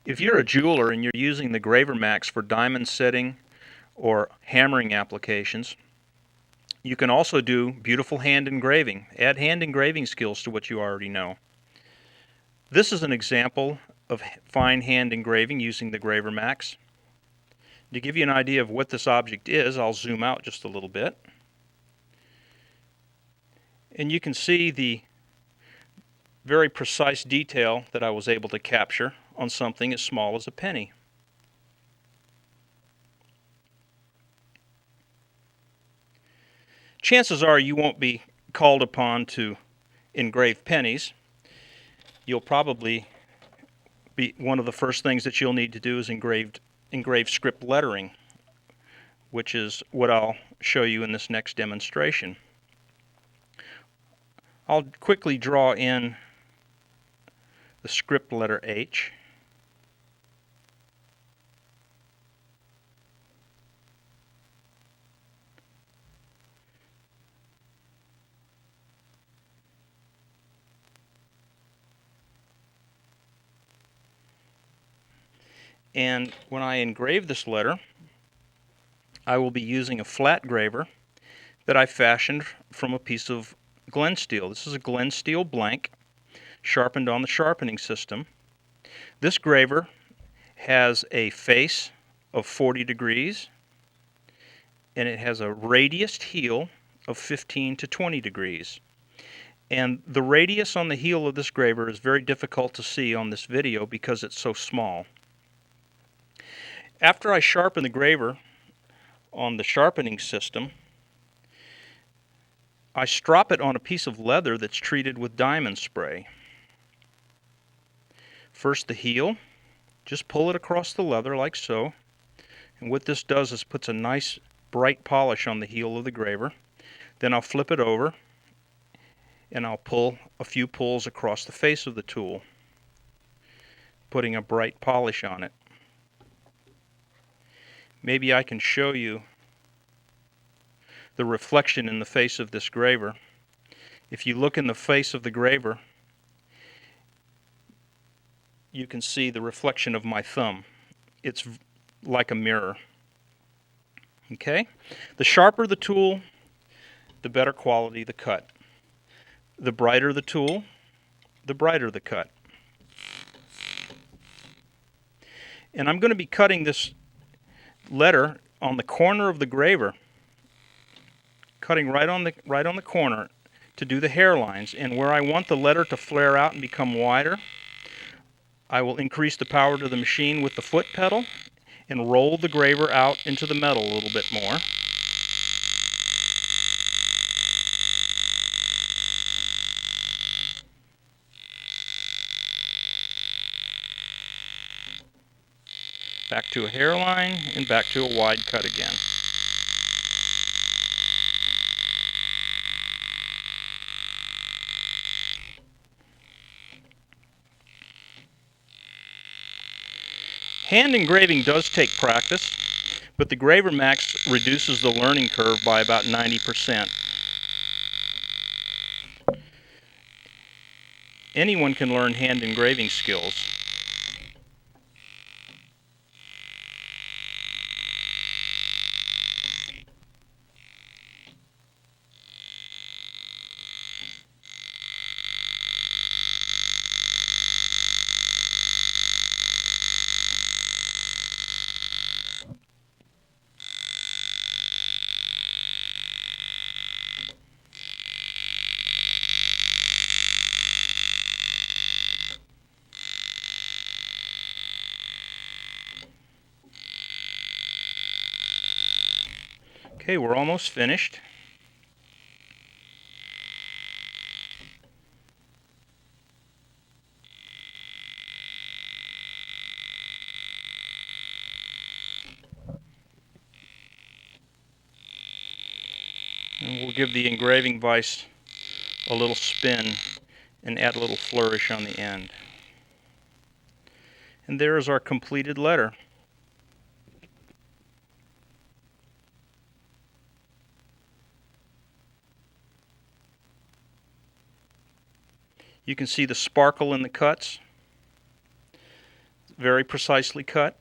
If you're a jeweler and you're using the Graver Max for diamond setting or hammering applications, you can also do beautiful hand engraving. Add hand engraving skills to what you already know. This is an example of fine hand engraving using the Graver Max. To give you an idea of what this object is, I'll zoom out just a little bit. And you can see the very precise detail that I was able to capture on something as small as a penny. Chances are you won't be called upon to engrave pennies. You'll probably be one of the first things that you'll need to do is engrave script lettering, which is what I'll show you in this next demonstration. I'll quickly draw in the script letter H. And when I engrave this letter, I will be using a flat graver that I fashioned from a piece of Glen steel. This is a Glen steel blank, sharpened on the sharpening system. This graver has a face of 40 degrees, and it has a radiused heel of 15 to 20 degrees. And the radius on the heel of this graver is very difficult to see on this video because it's so small. After I sharpen the graver on the sharpening system, I strop it on a piece of leather that's treated with diamond spray. First the heel, just pull it across the leather like so, and what this does is puts a nice bright polish on the heel of the graver. Then I'll flip it over and I'll pull a few pulls across the face of the tool, putting a bright polish on it. Maybe I can show you the reflection in the face of this graver. If you look in the face of the graver, you can see the reflection of my thumb. It's like a mirror. Okay? The sharper the tool, the better quality the cut. The brighter the tool, the brighter the cut. And I'm going to be cutting this letter on the corner of the graver, cutting right on the corner to do the hairlines. And where I want the letter to flare out and become wider, I will increase the power to the machine with the foot pedal and roll the graver out into the metal a little bit more. Back to a hairline and back to a wide cut again. Hand engraving does take practice, but the Graver Max reduces the learning curve by about 90%. Anyone can learn hand engraving skills. Okay, we're almost finished. And we'll give the engraving vise a little spin and add a little flourish on the end. And there is our completed letter. You can see the sparkle in the cuts. very precisely cut.